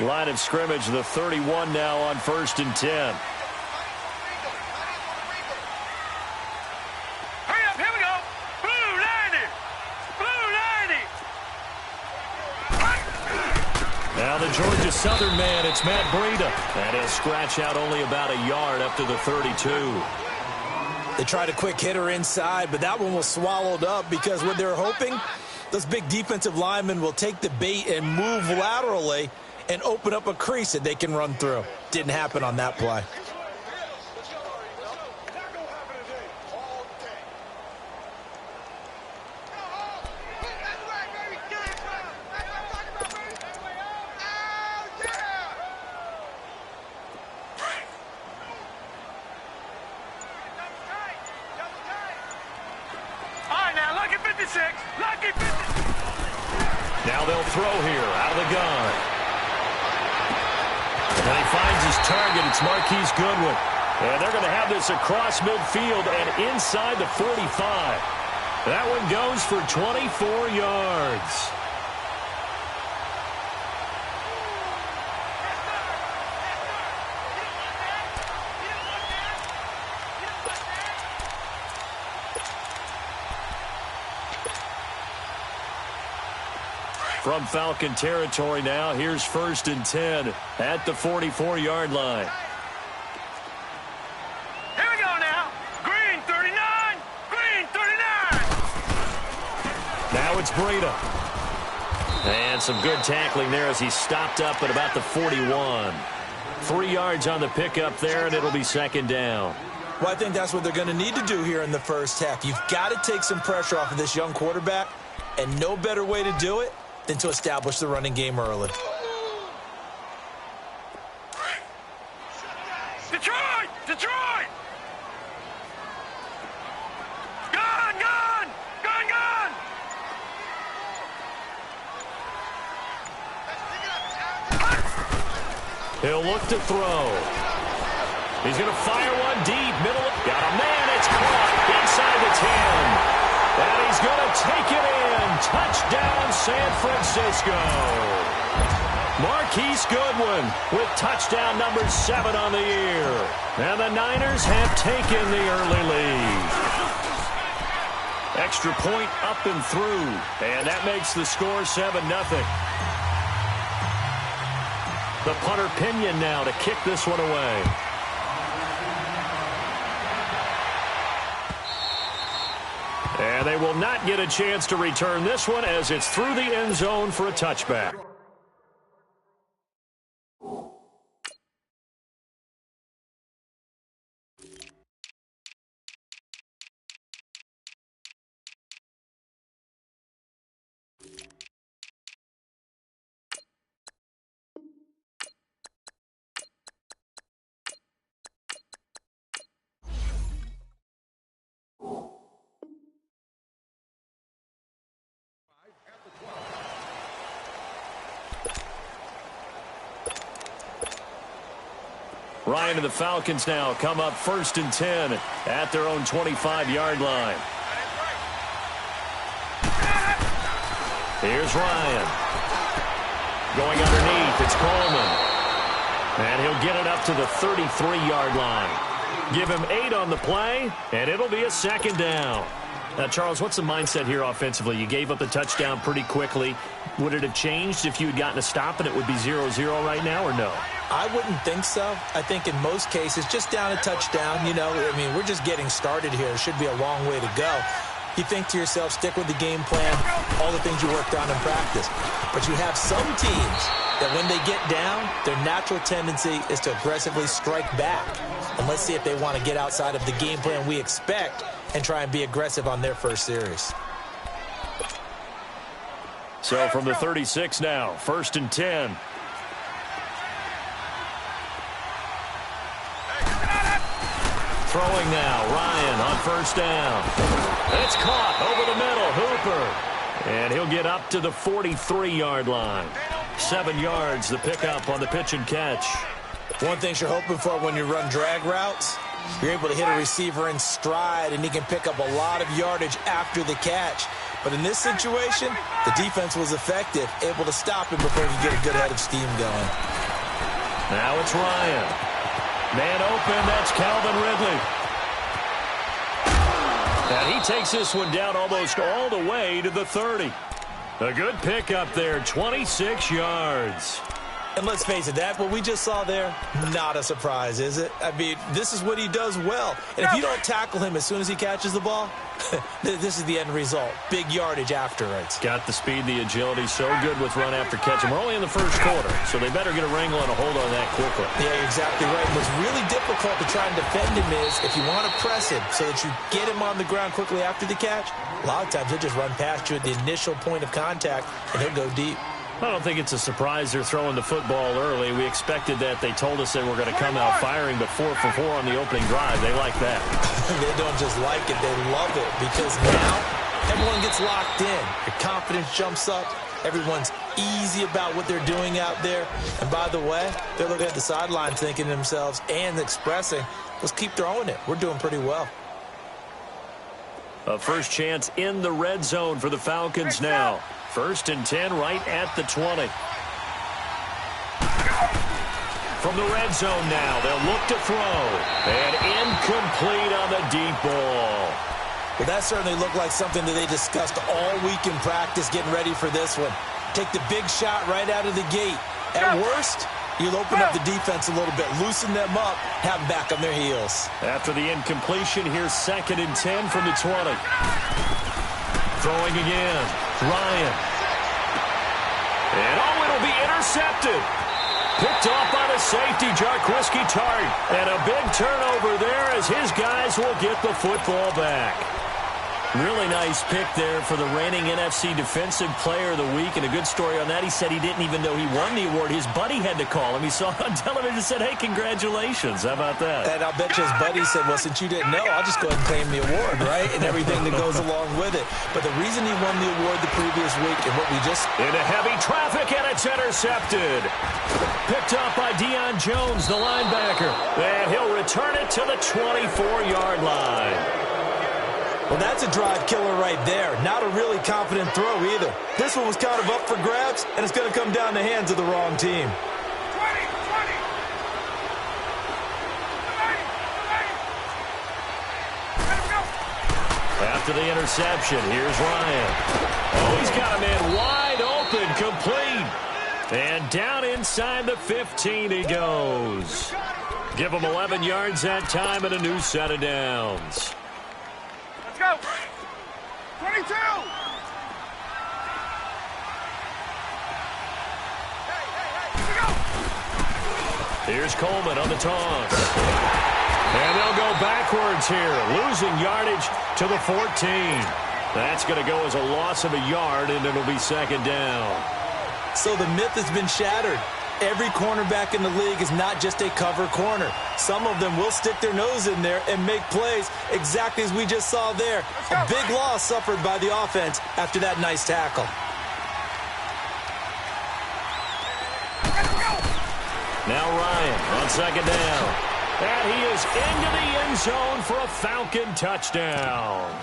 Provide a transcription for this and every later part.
Line of scrimmage, the 31 now on 1st and 10. Hurry up, here we go. Blue 90. Blue 90. Now the Georgia Southern man, it's Matt Breida. And he'll scratch out only about a yard up to the 32. They tried a quick hitter inside, but that one was swallowed up because what they're hoping, those big defensive linemen will take the bait and move laterally and open up a crease that they can run through. Didn't happen on that play. Now they'll throw here out of the gun. And he finds his target. It's Marquise Goodwin. And they're going to have this across midfield and inside the 45. That one goes for 24 yards. From Falcon territory now, here's 1st and 10 at the 44-yard line. Here we go now. Green 39. Green 39. Now it's Breida. And some good tackling there as he stopped up at about the 41. 3 yards on the pickup there, and it'll be 2nd down. Well, I think that's what they're going to need to do here in the first half. You've got to take some pressure off of this young quarterback, and no better way to do it than to establish the running game early. Detroit! Detroit! Gun! Gun! Gun! Gun! He'll look to throw. He's going to fire one deep. Middle. Got a man. It's caught inside the 10. And he's going to take it in. Touchdown, San Francisco. Marquise Goodwin with touchdown number 7 on the year. And the Niners have taken the early lead. Extra point up and through. And that makes the score 7-0. The punter Pinion now to kick this one away. And they will not get a chance to return this one as it's through the end zone for a touchback. Ryan and the Falcons now come up 1st and 10 at their own 25-yard line. Here's Ryan. Going underneath, it's Coleman. And he'll get it up to the 33-yard line. Give him 8 on the play, and it'll be a 2nd down. Now, Charles, what's the mindset here offensively? You gave up the touchdown pretty quickly. Would it have changed if you had gotten a stop and it would be 0-0 right now, or no? I wouldn't think so. I think in most cases, just down a touchdown, you know, I mean, we're just getting started here. It should be a long way to go. You think to yourself, stick with the game plan, all the things you worked on in practice. But you have some teams that when they get down, their natural tendency is to aggressively strike back. And let's see if they want to get outside of the game plan we expect and try and be aggressive on their first series. So from the 36 now, 1st and 10. Throwing now, Ryan on 1st down. It's caught over the middle, Hooper. And he'll get up to the 43-yard line. 7 yards, the pickup on the pitch and catch. One thing you're hoping for when you run drag routes, you're able to hit a receiver in stride, and he can pick up a lot of yardage after the catch. But in this situation, the defense was effective, able to stop him before he could get a good head of steam going. Now it's Ryan. Man open, that's Calvin Ridley. And he takes this one down almost all the way to the 30. A good pickup there, 26 yards. And let's face it, what we just saw there, not a surprise, is it? I mean, this is what he does well. And if you don't tackle him as soon as he catches the ball, this is the end result. Big yardage afterwards. Got the speed, the agility, so good with run after catch. And we're only in the first quarter, so they better get a wrangle and a hold on that quickly. Yeah, you're exactly right. What's really difficult to try and defend him is if you want to press him so that you get him on the ground quickly after the catch, a lot of times he'll just run past you at the initial point of contact, and he'll go deep. I don't think it's a surprise they're throwing the football early. We expected that. They told us they were going to come out firing, but 4 for 4 on the opening drive. They like that. They don't just like it. They love it because now everyone gets locked in. Your confidence jumps up. Everyone's easy about what they're doing out there. And by the way, they're looking at the sideline thinking to themselves and expressing, let's keep throwing it. We're doing pretty well. A first chance in the red zone for the Falcons now. 1st and 10 right at the 20. From the red zone now, they'll look to throw. And incomplete on the deep ball. Well, that certainly looked like something that they discussed all week in practice getting ready for this one. Take the big shot right out of the gate. At worst, you'll open up the defense a little bit, loosen them up, have them back on their heels. After the incompletion, here's 2nd and 10 from the 20. Throwing again. Ryan. And it'll be intercepted. Picked off by the safety, Jarquiski Tart. And a big turnover there as his guys will get the football back. Really nice pick there for the reigning NFC Defensive Player of the Week. And a good story on that. He said he didn't even know he won the award. His buddy had to call him. He saw it on television and said, hey, congratulations. How about that? And I'll bet you his buddy said, well, since you didn't know, I'll just go ahead and claim the award, right? And everything that goes along with it. But the reason he won the award the previous week and what we just... Into heavy traffic, and it's intercepted. Picked up by Deion Jones, the linebacker. And he'll return it to the 24-yard line. Well, that's a drive killer right there. Not a really confident throw either. This one was kind of up for grabs, and it's going to come down the hands of the wrong team. 20. After the interception, here's Ryan. Oh, he's got a man wide open, complete. And down inside the 15 he goes. Give him 11 yards that time and a new set of downs. Go. 22. Here's Coleman on the toss. And they'll go backwards here, losing yardage to the 14. That's going to go as a loss of a yard, and it'll be 2nd down. So the myth has been shattered. Every cornerback in the league is not just a cover corner. Some of them will stick their nose in there and make plays exactly as we just saw there. A big loss suffered by the offense after that nice tackle. Now Ryan on 2nd down. And he is into the end zone for a Falcon touchdown.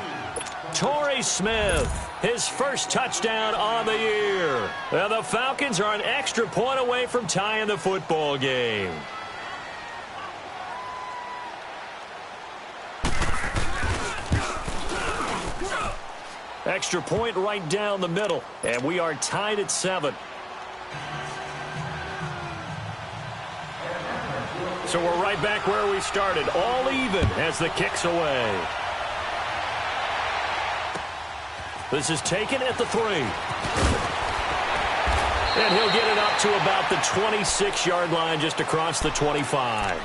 Torrey Smith, his first touchdown on the year. And the Falcons are an extra point away from tying the football game. Extra point right down the middle, and we are tied at 7. So we're right back where we started, all even as the kick's away. This is taken at the 3. And he'll get it up to about the 26-yard line, just across the 25.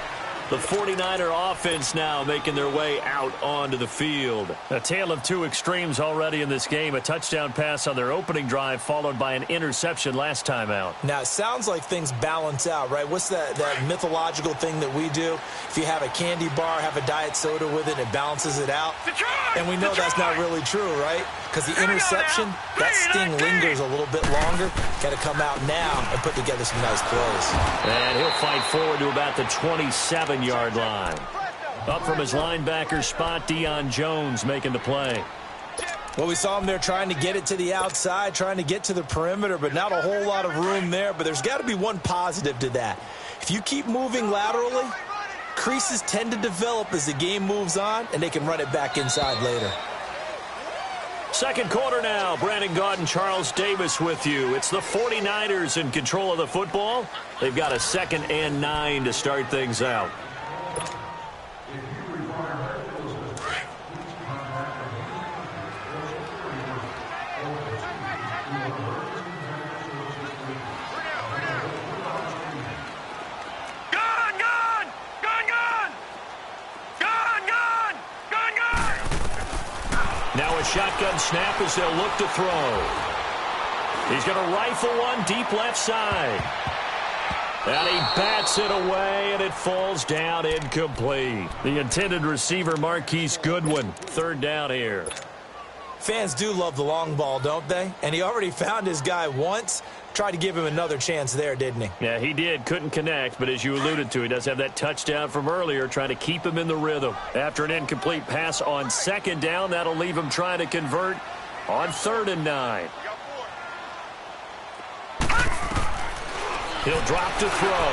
The 49er offense now making their way out onto the field. A tale of two extremes already in this game. A touchdown pass on their opening drive, followed by an interception last time out. Now, it sounds like things balance out, right? What's that mythological thing that we do? If you have a candy bar, have a diet soda with it, it balances it out. And we know that's not really true, right? Because the interception, that sting lingers a little bit longer. Got to come out now and put together some nice plays. And he'll fight forward to about the 27-yard line. Up from his linebacker spot, Deion Jones making the play. Well, we saw him there trying to get it to the outside, trying to get to the perimeter, but not a whole lot of room there. But there's got to be one positive to that. If you keep moving laterally, creases tend to develop as the game moves on, and they can run it back inside later. Second quarter now. Brandon Gaudin and Charles Davis with you. It's the 49ers in control of the football. They've got a 2nd and 9 to start things out. Now a shotgun snap as they'll look to throw. He's going to rifle one deep left side. And he bats it away, and it falls down incomplete. The intended receiver, Marquise Goodwin, 3rd down here. Fans do love the long ball, don't they? And he already found his guy once. Tried to give him another chance there, didn't he? Yeah, he did. Couldn't connect, but as you alluded to, he does have that touchdown from earlier, trying to keep him in the rhythm. After an incomplete pass on 2nd down, that'll leave him trying to convert on 3rd and 9. He'll drop to throw.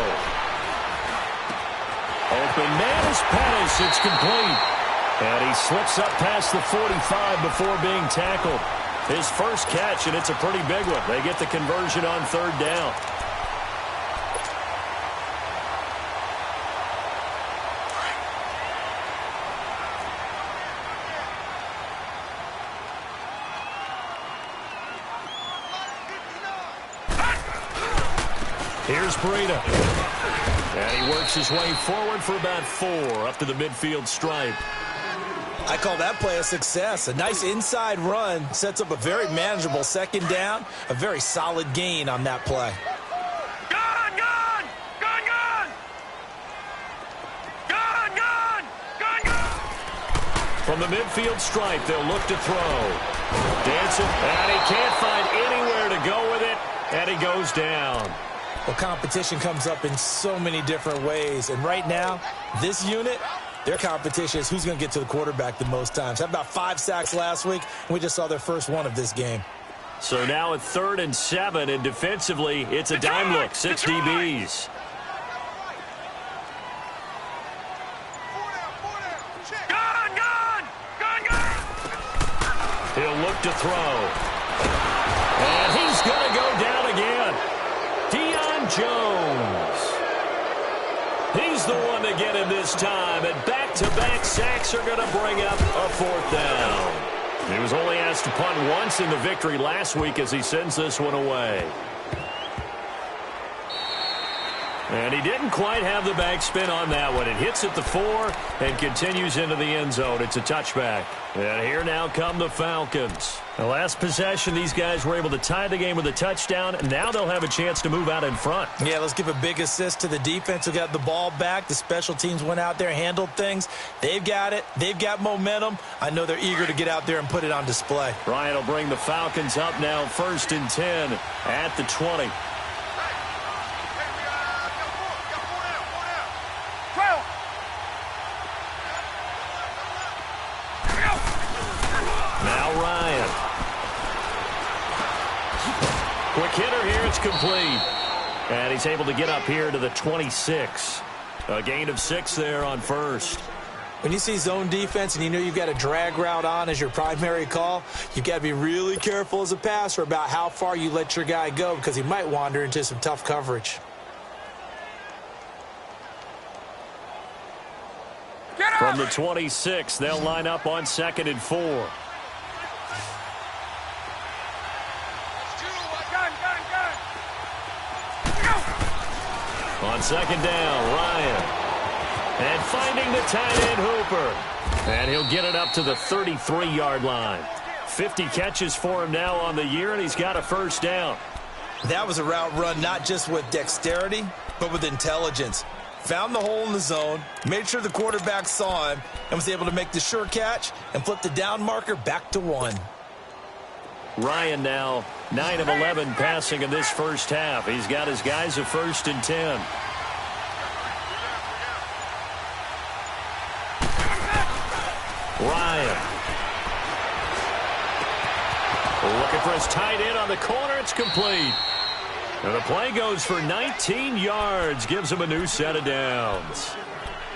Open man is Pettis. It's complete. And he slips up past the 45 before being tackled. His first catch, and it's a pretty big one. They get the conversion on 3rd down. Here's Breida. And he works his way forward for about 4 up to the midfield stripe. I call that play a success. A nice inside run sets up a very manageable 2nd down. A very solid gain on that play. Gun! Gun! Gun! Gun! Gun! Gun! Gun! Gun! From the midfield stripe, they'll look to throw. Dancing, and he can't find anywhere to go with it, and he goes down. Well, competition comes up in so many different ways. And right now, this unit, their competition is who's going to get to the quarterback the most times. Had about 5 sacks last week, and we just saw their first one of this game. So now at 3rd and 7, and defensively, it's a dime look, 6 DBs. Gun! Gun! Gun! Gun! He'll look to throw. And he's going to go down again. Deion Jones. He's the one to get him this time, and back-to-back sacks are going to bring up a 4th down. He was only asked to punt once in the victory last week as he sends this one away. And he didn't quite have the backspin on that one. It hits at the 4 and continues into the end zone. It's a touchback. And here now come the Falcons. The last possession, these guys were able to tie the game with a touchdown, and now they'll have a chance to move out in front. Yeah, let's give a big assist to the defense who got the ball back. The special teams went out there, handled things. They've got it. They've got momentum. I know they're eager to get out there and put it on display. Bryant will bring the Falcons up now 1st and 10 at the 20. Quick hitter here, it's complete. And he's able to get up here to the 26. A gain of 6 there on 1st. When you see zone defense and you know you've got a drag route on as your primary call, you've got to be really careful as a passer about how far you let your guy go because he might wander into some tough coverage. From the 26, they'll line up on 2nd and 4. On 2nd down, Ryan. And finding the tight end, Hooper. And he'll get it up to the 33-yard line. 50 catches for him now on the year, and he's got a 1st down. That was a route run not just with dexterity, but with intelligence. Found the hole in the zone, made sure the quarterback saw him, and was able to make the sure catch and flip the down marker back to 1. Ryan now 9 of 11 passing in this first half. He's got his guys a 1st and 10. Ryan. Looking for his tight end on the corner. It's complete. And the play goes for 19 yards. Gives him a new set of downs.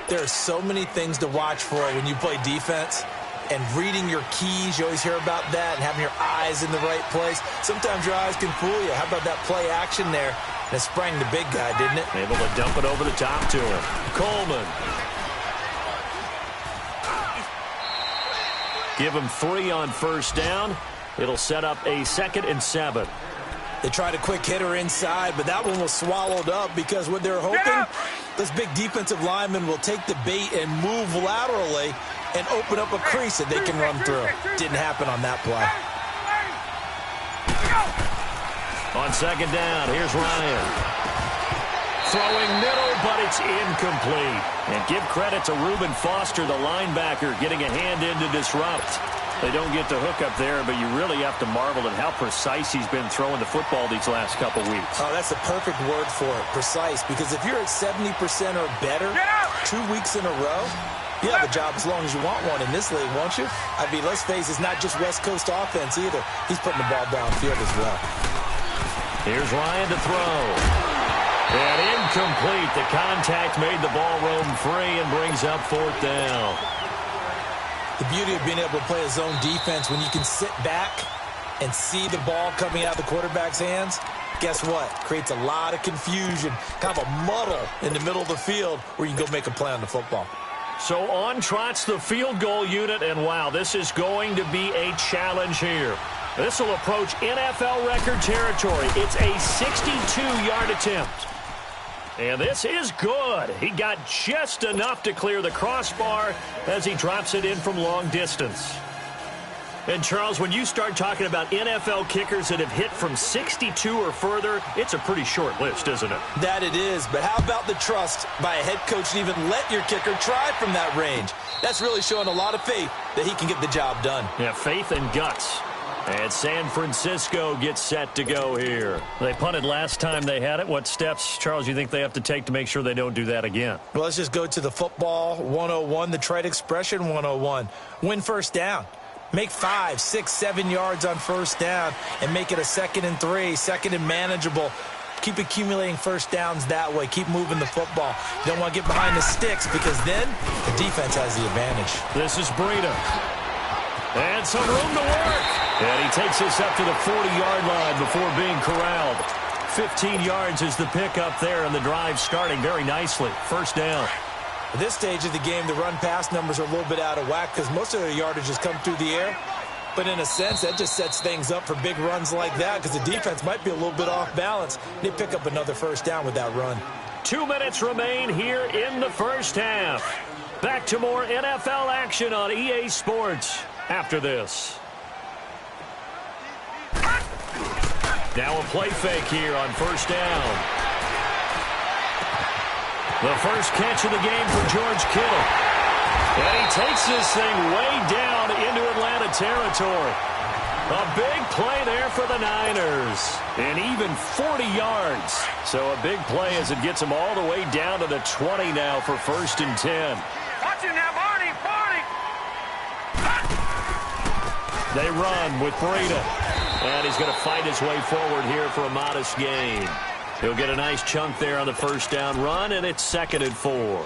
There are so many things to watch for when you play defense. And reading your keys, you always hear about that, and having your eyes in the right place. Sometimes your eyes can fool you. How about that play action there? And it sprang the big guy, didn't it? Able to dump it over the top to him. Coleman. Give him 3 on first down. It'll set up a 2nd and 7. They tried a quick hitter inside, but that one was swallowed up because what they're hoping, this big defensive lineman will take the bait and move laterally and open up a crease that they can run through. Didn't happen on that play. On 2nd down, here's Ryan. Throwing middle, but it's incomplete. And give credit to Reuben Foster, the linebacker, getting a hand in to disrupt. They don't get the hook up there, but you really have to marvel at how precise he's been throwing the football these last couple weeks. Oh, that's a perfect word for it, precise, because if you're at 70% or better 2 weeks in a row, you have a job as long as you want one in this league, won't you? I mean, let's face it, it's not just West Coast offense either. He's putting the ball downfield as well. Here's Ryan to throw. And incomplete. The contact made the ball roam free and brings up 4th down. The beauty of being able to play a zone defense when you can sit back and see the ball coming out of the quarterback's hands, guess what? Creates a lot of confusion, kind of a muddle in the middle of the field where you can go make a play on the football. So on trots the field goal unit, and wow, this is going to be a challenge here. This will approach NFL record territory. It's a 62-yard attempt. And this is good. He got just enough to clear the crossbar as he drops it in from long distance. And, Charles, when you start talking about NFL kickers that have hit from 62 or further, it's a pretty short list, isn't it? That it is. But how about the trust by a head coach to even let your kicker try from that range? That's really showing a lot of faith that he can get the job done. Yeah, faith and guts. And San Francisco gets set to go here. They punted last time they had it. What steps, Charles, you think they have to take to make sure they don't do that again? Well, let's just go to the football 101, the trade expression 101. Win first down. Make 5, 6, 7 yards on first down and make it a 2nd and 3, 2nd and manageable. Keep accumulating first downs that way. Keep moving the football. You don't want to get behind the sticks because then the defense has the advantage. This is Breida. And some room to work. And he takes this up to the 40-yard line before being corralled. 15 yards is the pickup there, and the drive starting very nicely. First down. At this stage of the game, the run-pass numbers are a little bit out of whack because most of their yardage has come through the air. But in a sense, that just sets things up for big runs like that because the defense might be a little bit off balance. They pick up another first down with that run. 2 minutes remain here in the first half. Back to more NFL action on EA Sports after this. Now a play fake here on first down. The first catch of the game for George Kittle. And he takes this thing way down into Atlanta territory. A big play there for the Niners. And even 40 yards. So a big play as it gets him all the way down to the 20 now for 1st and 10. Watch him now, Barney, Barney. They run with Breida. And he's going to fight his way forward here for a modest gain. He'll get a nice chunk there on the first down run, and it's 2nd and 4.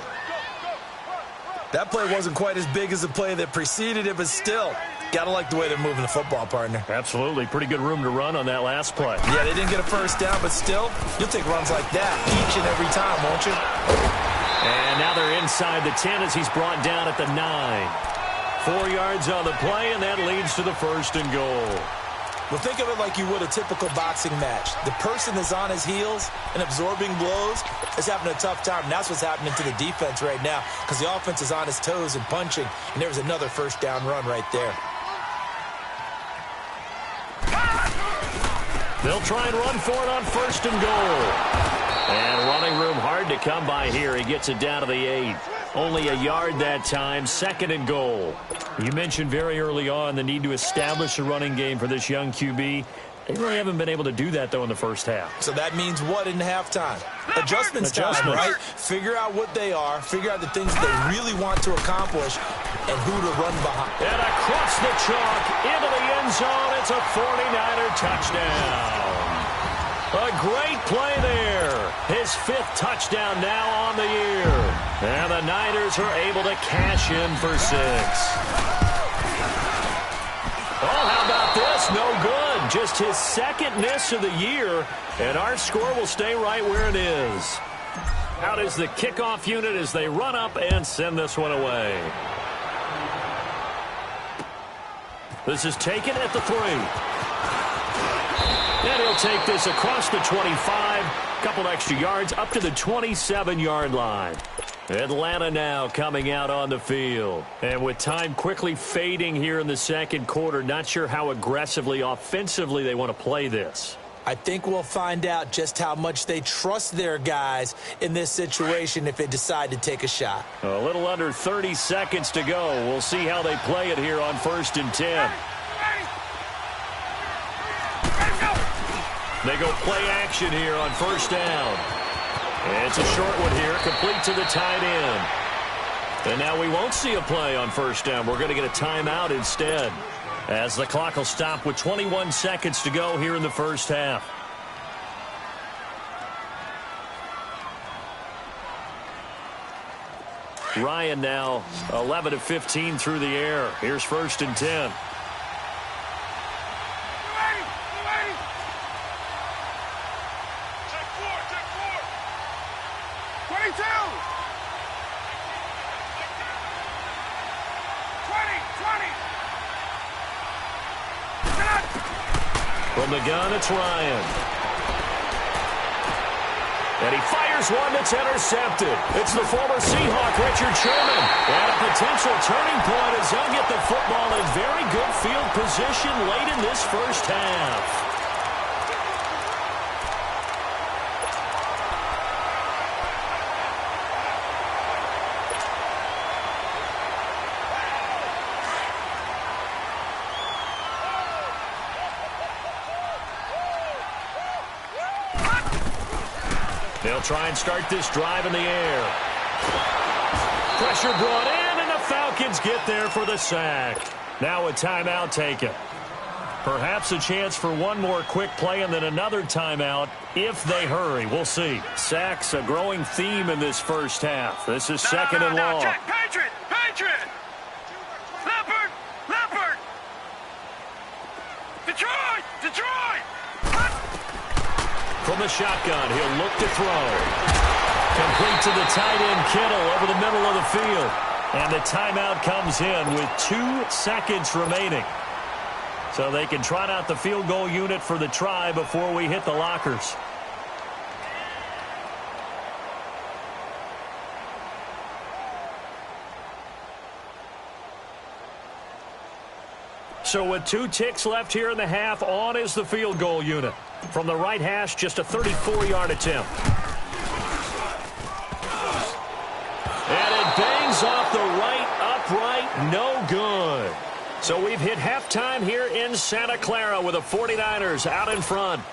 That play wasn't quite as big as the play that preceded it, but still, got to like the way they're moving the football, partner. Absolutely. Pretty good room to run on that last play. Yeah, they didn't get a first down, but still, you'll take runs like that each and every time, won't you? And now they're inside the 10 as he's brought down at the 9. 4 yards on the play, and that leads to the 1st and goal. Well, think of it like you would a typical boxing match. The person that's on his heels and absorbing blows is having a tough time. And that's what's happening to the defense right now because the offense is on his toes and punching. And there was another first down run right there. They'll try and run for it on 1st and goal. And running room hard to come by here. He gets it down to the 8. Only a yard that time, 2nd and goal. You mentioned very early on the need to establish a running game for this young QB. They really haven't been able to do that, though, in the first half. So that means what in halftime? Adjustments time, right? Figure out what they are, figure out the things that they really want to accomplish, and who to run behind. And across the chalk, into the end zone, it's a 49er touchdown. A great play there. His 5th touchdown now on the year. And the Niners are able to cash in for 6. Oh, how about this? No good. Just his 2nd miss of the year, and our score will stay right where it is. Out is the kickoff unit as they run up and send this one away. This is taken at the 3. And he'll take this across the 25. Couple extra yards up to the 27-yard line. Atlanta now coming out on the field. And with time quickly fading here in the second quarter, not sure how aggressively, offensively they want to play this. I think we'll find out just how much they trust their guys in this situation if they decide to take a shot. A little under 30 seconds to go. We'll see how they play it here on 1st and 10. They go play action here on 1st down. And it's a short one here, complete to the tight end. And now we won't see a play on 1st down. We're going to get a timeout instead, as the clock will stop with 21 seconds to go here in the first half. Ryan now 11 of 15 through the air. Here's 1st and 10. From the gun, it's Ryan. And he fires one that's intercepted. It's the former Seahawk, Richard Sherman. And a potential turning point as they'll get the football in very good field position late in this first half. They'll try and start this drive in the air. Pressure brought in, and the Falcons get there for the sack. Now a timeout taken. Perhaps a chance for one more quick play and then another timeout if they hurry. We'll see. Sacks a growing theme in this first half. This is 2nd and long. Check. Patriot! Leopard! Detroit! From the shotgun, he'll look to throw. Complete to the tight end, Kittle, over the middle of the field. And the timeout comes in with 2 seconds remaining. So they can trot out the field goal unit for the try before we hit the lockers. So with 2 ticks left here in the half, on is the field goal unit. From the right hash, just a 34-yard attempt. And it bangs off the right upright, no good. So we've hit halftime here in Santa Clara with the 49ers out in front.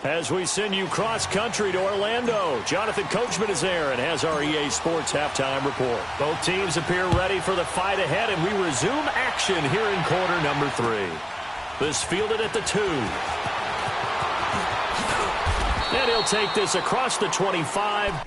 As we send you cross-country to Orlando, Jonathan Coachman is there and has our EA Sports halftime report. Both teams appear ready for the fight ahead, and we resume action here in quarter number 3. This fielded at the 2. And he'll take this across the 25.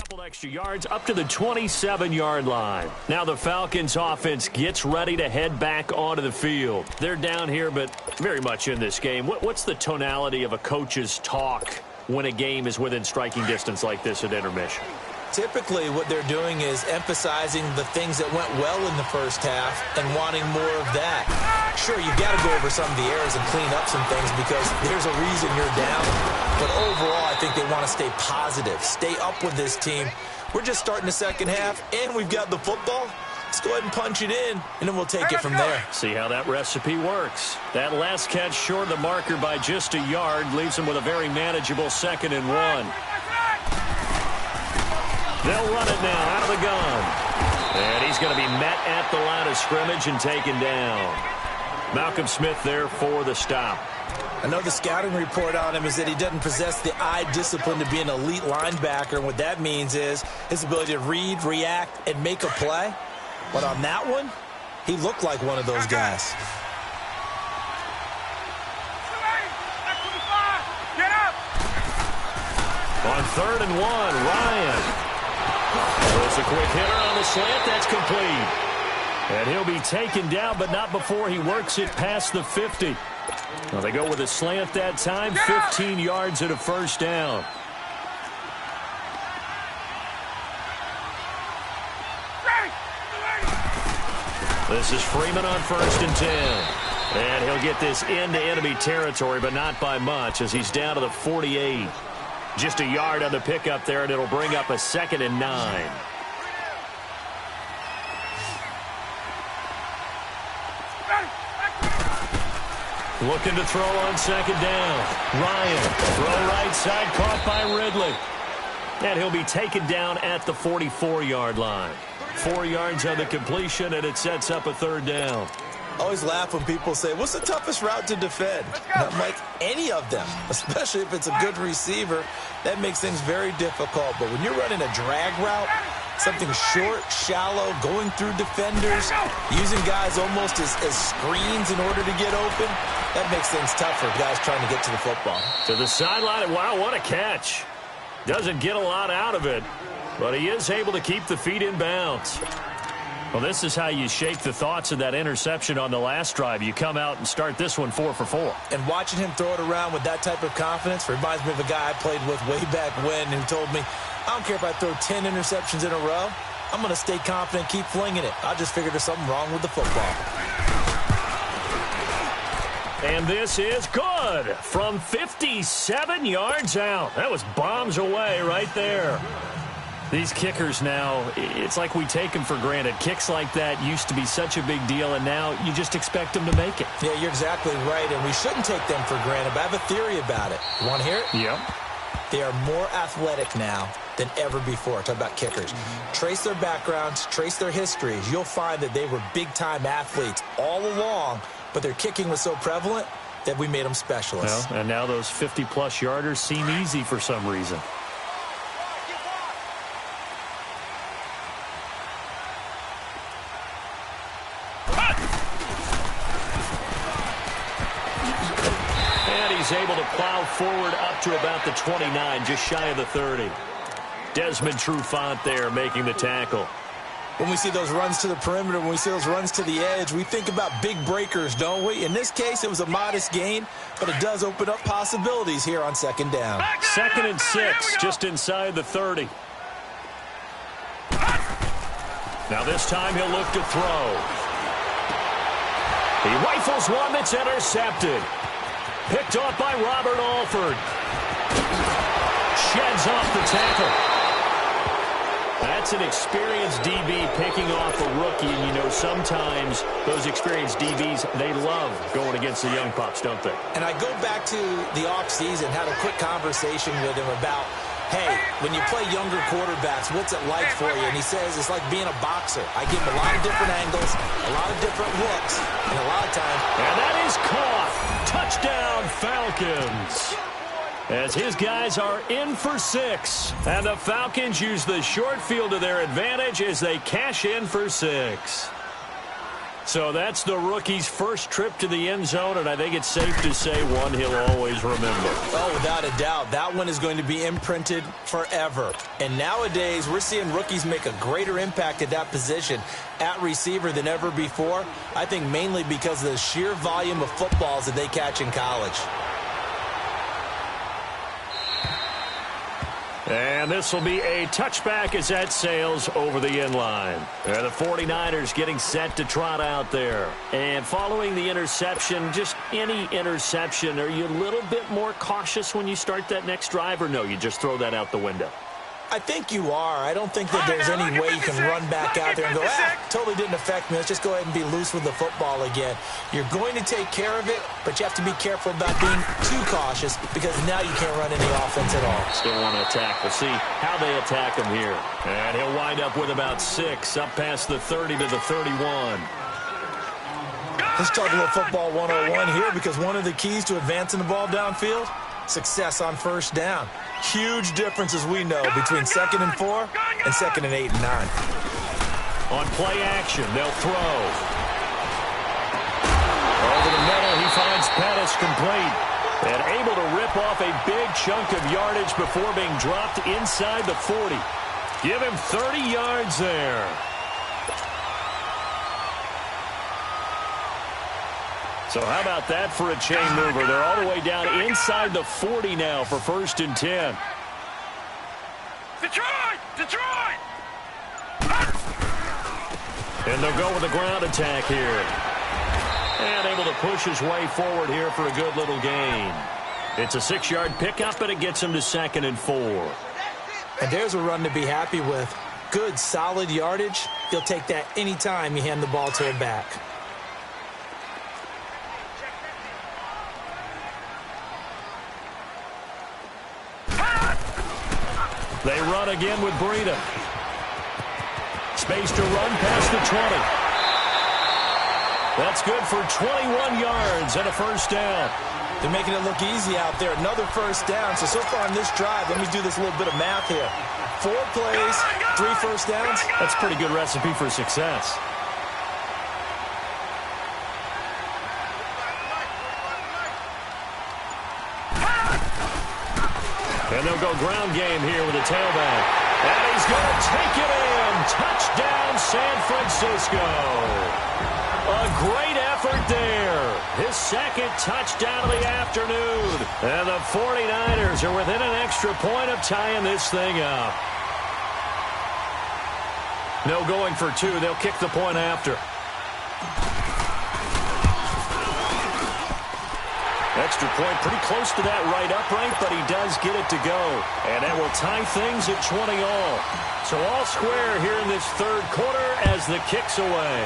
couple extra yards up to the 27-yard line. Now the Falcons offense gets ready to head back onto the field. They're down here, but very much in this game. What's the tonality of a coach's talk when a game is within striking distance like this at intermission? Typically, what they're doing is emphasizing the things that went well in the first half and wanting more of that. Sure, you've got to go over some of the errors and clean up some things because there's a reason you're down. But overall, I think they want to stay positive, stay up with this team. We're just starting the second half, and we've got the football. Let's go ahead and punch it in, and then we'll take it from there. See how that recipe works. That last catch short of the marker by just a yard leaves him with a very manageable 2nd and 1. They'll run it now out of the gun. And he's going to be met at the line of scrimmage and taken down. Malcolm Smith there for the stop. I know the scouting report on him is that he doesn't possess the eye discipline to be an elite linebacker. And what that means is his ability to read, react, and make a play. But on that one, he looked like one of those guys. On 3rd and 1, Ryan. There's a quick hitter on the slant. That's complete. And he'll be taken down, but not before he works it past the 50. Well, they go with a slant that time, 15 yards and a first down. This is Freeman on 1st and 10. And he'll get this into enemy territory, but not by much as he's down to the 48. Just a yard on the pickup there, and it'll bring up a 2nd and 9. Looking to throw on 2nd down. Ryan, throw right side, caught by Ridley. And he'll be taken down at the 44-yard line. 4 yards on the completion, and it sets up a 3rd down. I always laugh when people say, what's the toughest route to defend? And I'm like, any of them, especially if it's a good receiver. That makes things very difficult. But when you're running a drag route, something short, shallow, going through defenders, using guys almost as screens in order to get open, that makes things tough for guys trying to get to the football. To the sideline, and wow, what a catch. Doesn't get a lot out of it, but he is able to keep the feet in bounds. Well, this is how you shake the thoughts of that interception on the last drive. You come out and start this one 4 for 4. And watching him throw it around with that type of confidence reminds me of a guy I played with way back when who told me, I don't care if I throw 10 interceptions in a row. I'm going to stay confident, keep flinging it. I just figured there's something wrong with the football. And this is good from 57 yards out. That was bombs away right there. These kickers now, it's like we take them for granted. Kicks like that used to be such a big deal, and now you just expect them to make it. Yeah, you're exactly right, and we shouldn't take them for granted, but I have a theory about it. You want to hear it? Yep. They are more athletic now than ever before. Talk about kickers. Trace their backgrounds, trace their histories. You'll find that they were big-time athletes all along, but their kicking was so prevalent that we made them specialists. Well, and now those 50-plus yarders seem easy for some reason. Able to plow forward up to about the 29, just shy of the 30. Desmond Trufant there making the tackle. When we see those runs to the perimeter, when we see those runs to the edge, we think about big breakers, don't we? In this case, it was a modest gain, but it does open up possibilities here on 2nd down. 2nd and 6, just inside the 30. Now this time he'll look to throw. He rifles one that's intercepted. Picked off by Robert Alford. Sheds off the tackle. That's an experienced DB picking off a rookie. And, you know, sometimes those experienced DBs, they love going against the young pups, don't they? And I go back to the offseason, had a quick conversation with him about, hey, when you play younger quarterbacks, what's it like for you? And he says it's like being a boxer. I give him a lot of different angles, a lot of different looks, and a lot of times. And that is caught. Touchdown, Falcons. As his guys are in for 6. And the Falcons use the short field to their advantage as they cash in for 6. So that's the rookie's first trip to the end zone, and I think it's safe to say one he'll always remember. Oh, without a doubt. That one is going to be imprinted forever. And nowadays, we're seeing rookies make a greater impact at that position at receiver than ever before. I think mainly because of the sheer volume of footballs that they catch in college. And this will be a touchback as that sails over the end line. The 49ers getting set to trot out there. And following the interception, just any interception, are you a little bit more cautious when you start that next drive, or no, you just throw that out the window? I think you are. I don't think that there's any way you can run back out there and go, totally didn't affect me. Let's just go ahead and be loose with the football again. You're going to take care of it, but you have to be careful about being too cautious because now you can't run any offense at all. Still want to attack. We'll see how they attack him here. And he'll wind up with about 6, up past the 30 to the 31. Let's talk a little football 101 here because one of the keys to advancing the ball downfield, success on first down. Huge difference, as we know, between 2nd and 4 and 2nd and 8 and 9. On play action, they'll throw. Over the middle, he finds Pettis complete. And able to rip off a big chunk of yardage before being dropped inside the 40. Give him 30 yards there. So how about that for a chain mover? They're all the way down inside the 40 now for 1st and 10. Detroit! Detroit! And they'll go with a ground attack here. And able to push his way forward here for a good little gain. It's a 6-yard pickup, and it gets him to 2nd and 4. And there's a run to be happy with. Good, solid yardage. You'll take that anytime you hand the ball to him back. They run again with Breida. Space to run past the 20. That's good for 21 yards and a 1st down. They're making it look easy out there. Another 1st down. So far in this drive, let me do this little bit of math here. 4 plays, 3 1st downs. That's a pretty good recipe for success. And they'll go ground game here with a tailback. And he's going to take it in. Touchdown, San Francisco. A great effort there. His 2nd touchdown of the afternoon. And the 49ers are within an extra point of tying this thing up. No going for 2. They'll kick the point after. Extra point pretty close to that right upright, but he does get it to go. And that will tie things at 20 all. So all square here in this 3rd quarter as the kick's away.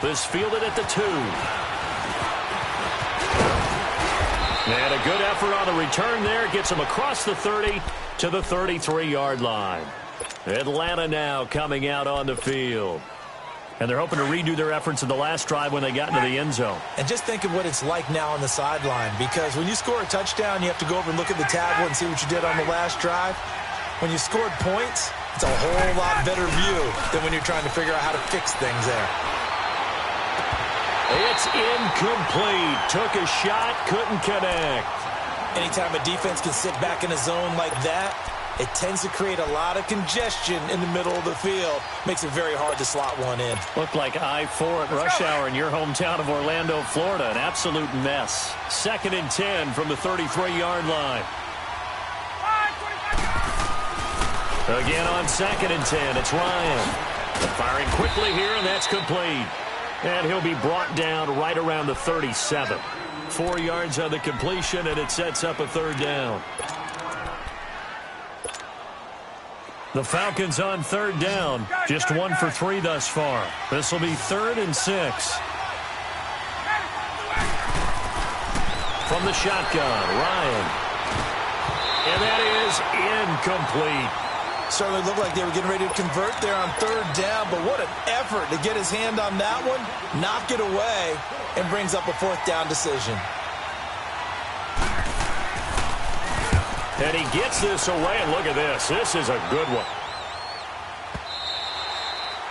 This fielded at the 2. And a good effort on the return there. Gets him across the 30 to the 33-yard line. Atlanta now coming out on the field. And they're hoping to redo their efforts in the last drive when they got into the end zone. And just think of what it's like now on the sideline, because when you score a touchdown, you have to go over and look at the tablet and see what you did on the last drive. When you scored points, it's a whole lot better view than when you're trying to figure out how to fix things there. It's incomplete. Took a shot, couldn't connect. Anytime a defense can sit back in a zone like that, it tends to create a lot of congestion in the middle of the field. Makes it very hard to slot one in. Looked like I-4 at rush hour in your hometown of Orlando, Florida. An absolute mess. 2nd and 10 from the 33-yard line. Again on 2nd and 10, it's Ryan. Firing quickly here, and that's complete. And he'll be brought down right around the 37. 4 yards on the completion, and it sets up a 3rd down. The Falcons on 3rd down. Just 1 for 3 thus far. This will be 3rd and 6. From the shotgun, Ryan. And that is incomplete. Certainly looked like they were getting ready to convert there on 3rd down, but what an effort to get his hand on that one, knock it away, and brings up a 4th down decision. And he gets this away, and look at this. This is a good one.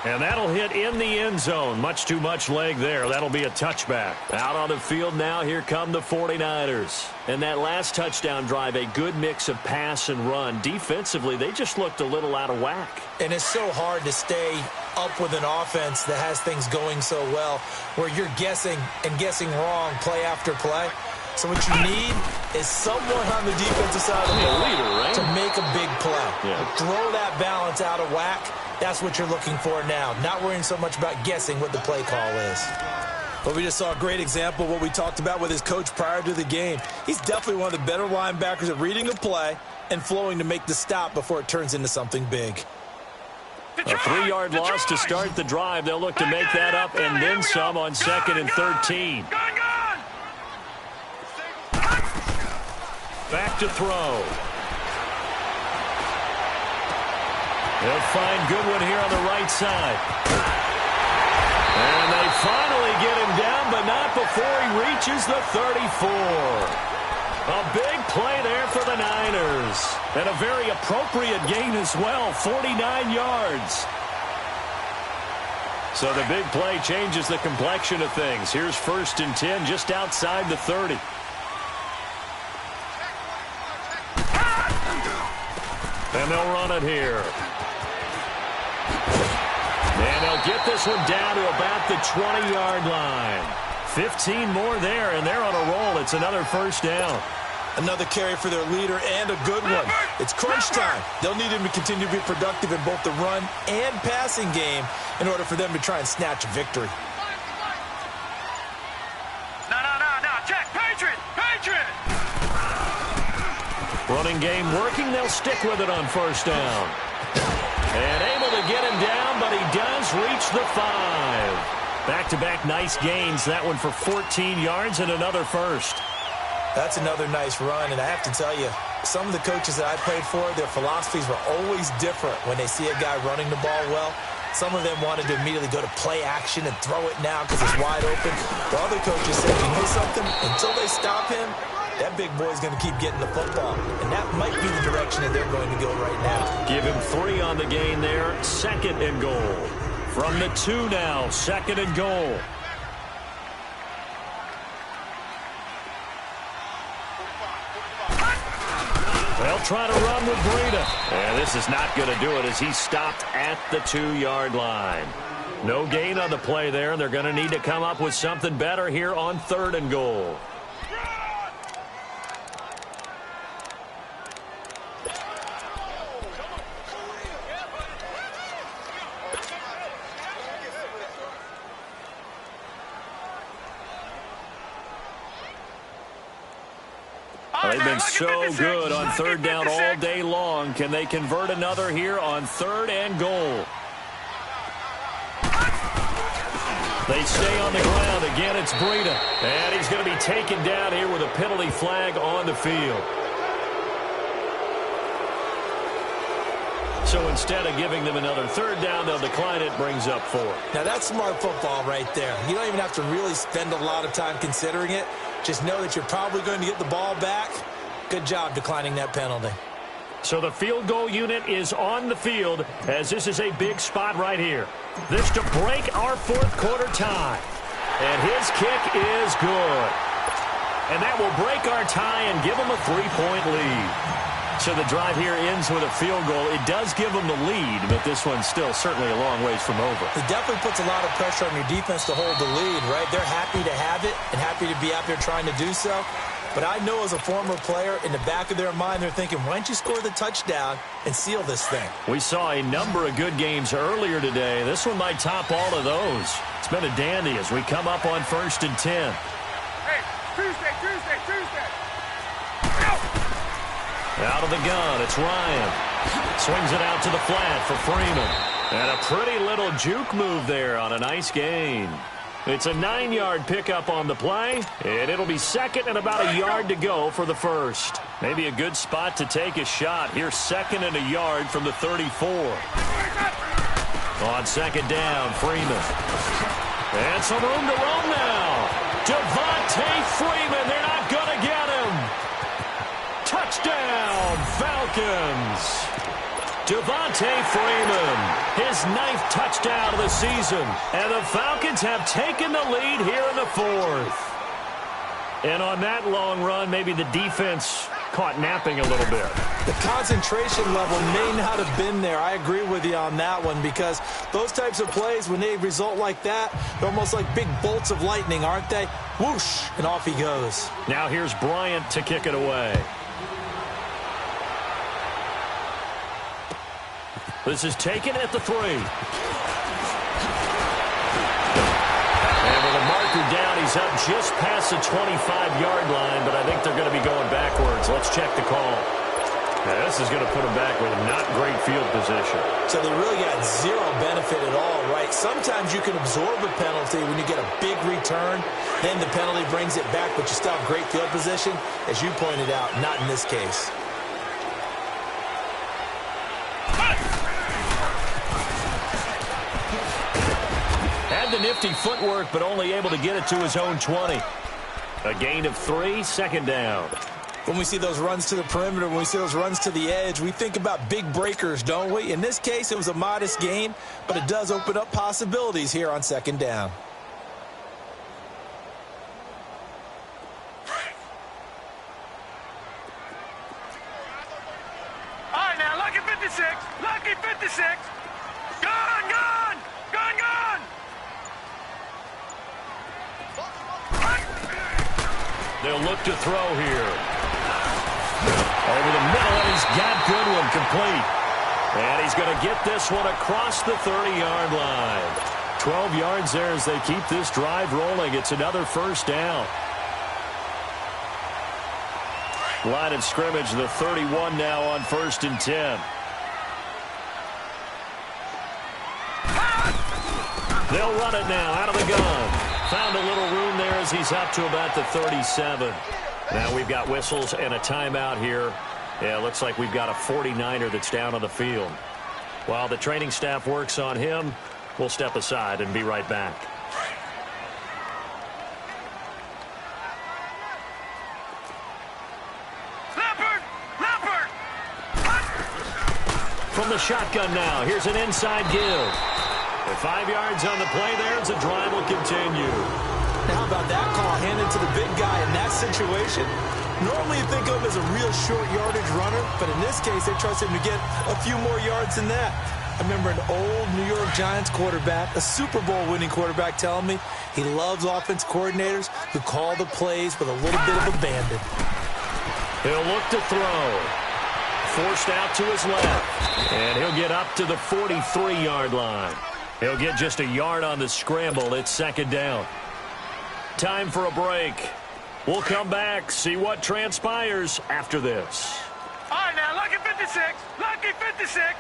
And that'll hit in the end zone. Much too much leg there. That'll be a touchback. Out on the field now, here come the 49ers. And that last touchdown drive, a good mix of pass and run. Defensively, they just looked a little out of whack. And it's so hard to stay up with an offense that has things going so well, where you're guessing and guessing wrong play after play. So what you need is someone on the defensive side of the ball to make a big play. Throw that balance out of whack. That's what you're looking for now. Not worrying so much about guessing what the play call is. But we just saw a great example of what we talked about with his coach prior to the game. He's definitely one of the better linebackers at reading a play and flowing to make the stop before it turns into something big. A 3-yard loss to start the drive. They'll look to make that up and then some on 2nd and 13. Back to throw. They'll find Goodwin here on the right side. And they finally get him down, but not before he reaches the 34. A big play there for the Niners. And a very appropriate gain as well, 49 yards. So the big play changes the complexion of things. Here's 1st and 10 just outside the 30. And they'll run it here. And they'll get this one down to about the 20-yard line. 15 more there, and they're on a roll. It's another 1st down. Another carry for their leader and a good one. It's crunch time. They'll need him to continue to be productive in both the run and passing game in order for them to try and snatch a victory. No. Check. Patriot. Running game working. They'll stick with it on 1st down. And able to get him down, but he does reach the 5. Back-to-back nice gains. That one for 14 yards and another 1st. That's another nice run, and I have to tell you, some of the coaches that I played for, their philosophies were always different when they see a guy running the ball well. Some of them wanted to immediately go to play action and throw it now because it's wide open. The other coaches said, you know something? Until they stop him, that big boy's going to keep getting the football. And that might be the direction that they're going to go right now. Give him 3 on the gain there. 2nd and goal. From the 2 now, 2nd and goal. They'll try to run with Breida. And this is not going to do it as he's stopped at the 2-yard line. No gain on the play there, and they're going to need to come up with something better here on 3rd and goal. They've been so good on 3rd down all day long. Can they convert another here on 3rd and goal? They stay on the ground. Again, it's Breida. And he's going to be taken down here with a penalty flag on the field. So instead of giving them another 3rd down, they'll decline it. Brings up 4. Now, that's smart football right there. You don't even have to really spend a lot of time considering it. Just know that you're probably going to get the ball back. Good job declining that penalty. So the field goal unit is on the field as this is a big spot right here. This to break our 4th quarter tie. And his kick is good. And that will break our tie and give them a 3-point lead. So the drive here ends with a field goal. It does give them the lead, but this one's still certainly a long ways from over. It definitely puts a lot of pressure on your defense to hold the lead, right? They're happy to have it and happy to be out there trying to do so. But I know as a former player, in the back of their mind, they're thinking, why don't you score the touchdown and seal this thing? We saw a number of good games earlier today. This one might top all of those. It's been a dandy as we come up on 1st and 10. Hey, Tuesday. Out of the gun, it's Ryan. Swings it out to the flat for Freeman. And a pretty little juke move there on a nice gain. It's a 9-yard pickup on the play, and it'll be 2nd and about a yard to go for the 1st. Maybe a good spot to take a shot. Here's 2nd and a yard from the 34. On 2nd down, Freeman. And some room to roam now. Devontae Freeman, they're not going to get him. Touchdown, Falcons. Devontae Freeman, his 9th touchdown of the season. And the Falcons have taken the lead here in the 4th. And on that long run, maybe the defense caught napping a little bit. The concentration level may not have been there. I agree with you on that one, because those types of plays, when they result like that, they're almost like big bolts of lightning, aren't they? Whoosh, and off he goes. Now here's Bryant to kick it away. This is taken at the 3. And with a marker down, he's up just past the 25-yard line, but I think they're going to be going backwards. Let's check the call. Now, this is going to put them back with not great field position. So they really got zero benefit at all, right? Sometimes you can absorb a penalty when you get a big return. Then the penalty brings it back, but you still have great field position. As you pointed out, not in this case. Had the nifty footwork, but only able to get it to his own 20. A gain of 3, second down. When we see those runs to the perimeter, when we see those runs to the edge, we think about big breakers, don't we? In this case, it was a modest gain, but it does open up possibilities here on second down. All right, now, lucky 56. Lucky 56. Gone, gone. Gone, gone. They'll look to throw here. Over the middle, and he's got Goodwin complete. And he's going to get this one across the 30-yard line. 12 yards there as they keep this drive rolling. It's another first down. Line of scrimmage, the 31 now on 1st and 10. They'll run it now out of the gun. Found a little room there as he's up to about the 37. Now we've got whistles and a timeout here. Yeah, it looks like we've got a 49er that's down on the field. While the training staff works on him, we'll step aside and be right back. Leopard! Leopard! From the shotgun now, here's an inside give. With 5 yards on the play there, as the drive will continue. Now, how about that call handed to the big guy in that situation? Normally you think of him as a real short yardage runner, but in this case they trust him to get a few more yards than that. I remember an old New York Giants quarterback, a Super Bowl winning quarterback, telling me he loves offense coordinators who call the plays with a little bit of abandon. He'll look to throw. Forced out to his left. And he'll get up to the 43-yard line. He'll get just a yard on the scramble. It's second down. Time for a break. We'll come back, see what transpires after this. All right, now, lucky 56. Lucky 56.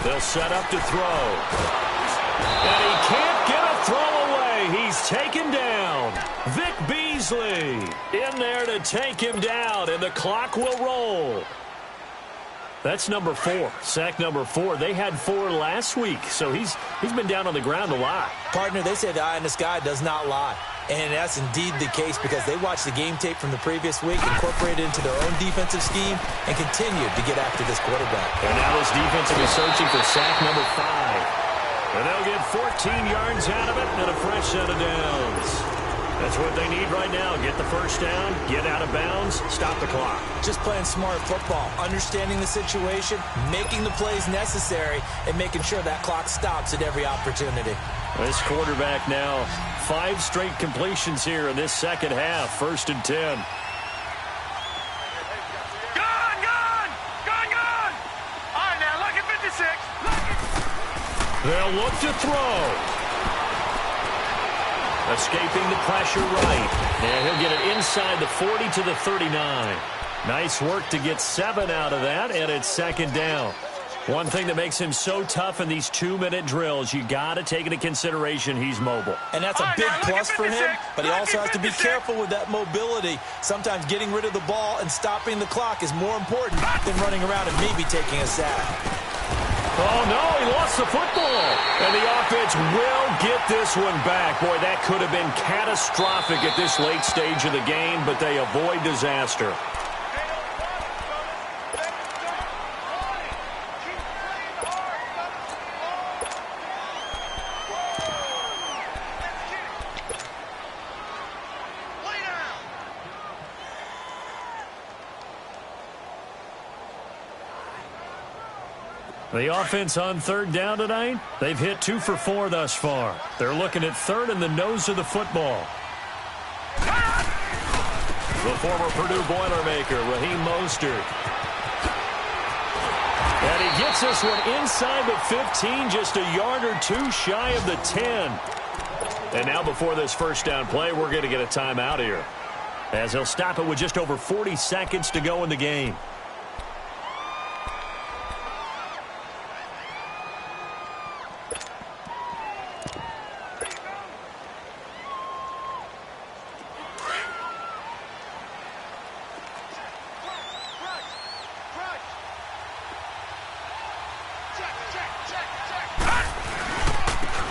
They'll set up to throw. And he can't get a throw away. He's taken down. Vic Beasley in there to take him down, and the clock will roll. That's number 4, sack number 4. They had 4 last week, so he's been down on the ground a lot. Partner, they say the eye in the sky does not lie. And that's indeed the case, because they watched the game tape from the previous week, incorporated into their own defensive scheme, and continued to get after this quarterback. And now this defense will be searching for sack number 5. And they'll get 14 yards out of it and a fresh set of downs. That's what they need right now. Get the first down, get out of bounds, stop the clock. Just playing smart football, understanding the situation, making the plays necessary, and making sure that clock stops at every opportunity. This quarterback now, 5 straight completions here in this second half. 1st and 10. Gone, gone! Gone, gone! All right, now, lucky 56. Lucky. They'll look to throw. Escaping the pressure right. And he'll get it inside the 40 to the 39. Nice work to get 7 out of that, and it's second down. One thing that makes him so tough in these 2-minute drills, you got to take into consideration he's mobile. And that's a big plus for him, but he also has to be careful with that mobility. Sometimes getting rid of the ball and stopping the clock is more important than running around and maybe taking a sack. Oh, no, he lost the football. And the offense will get this one back. Boy, that could have been catastrophic at this late stage of the game, but they avoid disaster. The offense on third down tonight, they've hit 2 for 4 thus far. They're looking at third in the nose of the football. The former Purdue Boilermaker, Raheem Mostert. And he gets this one inside the 15, just a yard or 2 shy of the 10. And now before this first down play, we're going to get a timeout here, as he'll stop it with just over 40 seconds to go in the game.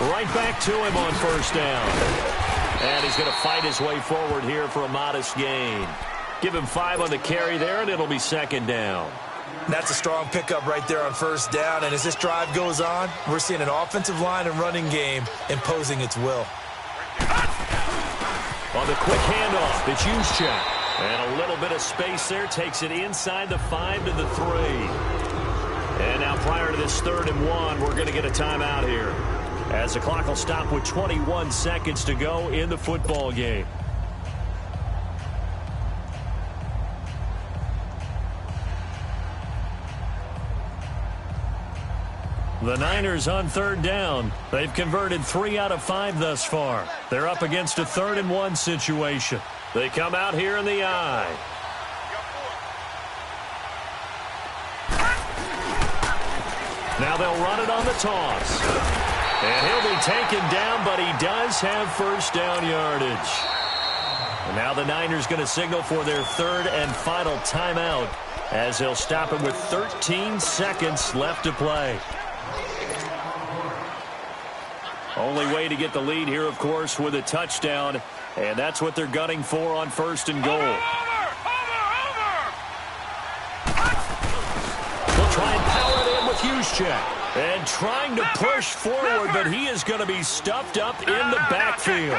Right back to him on first down. And he's going to fight his way forward here for a modest gain. Give him 5 on the carry there, and it'll be second down. That's a strong pickup right there on first down. And as this drive goes on, we're seeing an offensive line and running game imposing its will. On the quick handoff, it's Juszczyk. And a little bit of space there, takes it inside the 5 to the 3. And now prior to this 3rd and 1, we're going to get a timeout here, as the clock will stop with 21 seconds to go in the football game. The Niners on third down. They've converted 3 out of 5 thus far. They're up against a 3rd and 1 situation. They come out here in the I. Now they'll run it on the toss. And he'll be taken down, but he does have first down yardage. And now the Niners going to signal for their 3rd and final timeout, as they'll stop it with 13 seconds left to play. Only way to get the lead here, of course, with a touchdown, and that's what they're gunning for on 1st and goal. They'll try and power it in with Juszczyk. And trying to push forward, but he is going to be stuffed up in the backfield.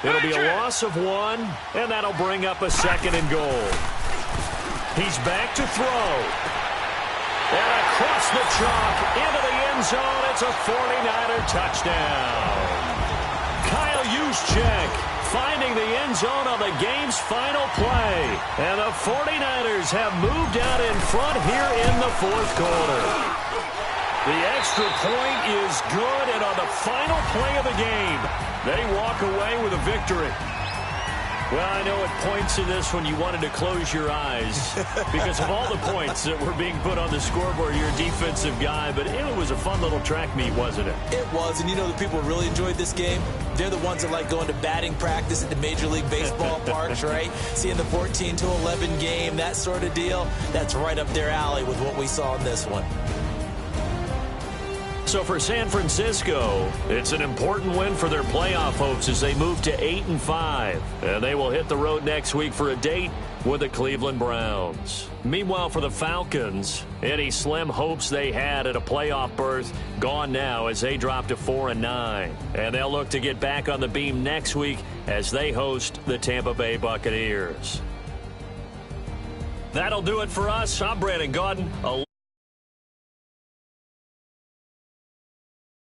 It'll be a loss of 1, and that'll bring up a 2nd and goal. He's back to throw. And across the chalk into the end zone, it's a 49er touchdown. Kyle Juszczyk finding the end zone on the game's final play. And the 49ers have moved out in front here in the 4th quarter. The extra point is good, and on the final play of the game, they walk away with a victory. Well, I know at points in this one you wanted to close your eyes because of all the points that were being put on the scoreboard. You're a defensive guy, but it was a fun little track meet, wasn't it? It was, and you know the people who really enjoyed this game? They're the ones that like going to batting practice at the Major League Baseball parks, right? Seeing the 14-11 game, that sort of deal. That's right up their alley with what we saw in this one. So for San Francisco, it's an important win for their playoff hopes as they move to 8-5. And they will hit the road next week for a date with the Cleveland Browns. Meanwhile, for the Falcons, any slim hopes they had at a playoff berth gone now as they drop to 4-9. And they'll look to get back on the beam next week as they host the Tampa Bay Buccaneers. That'll do it for us. I'm Brandon Gaudin.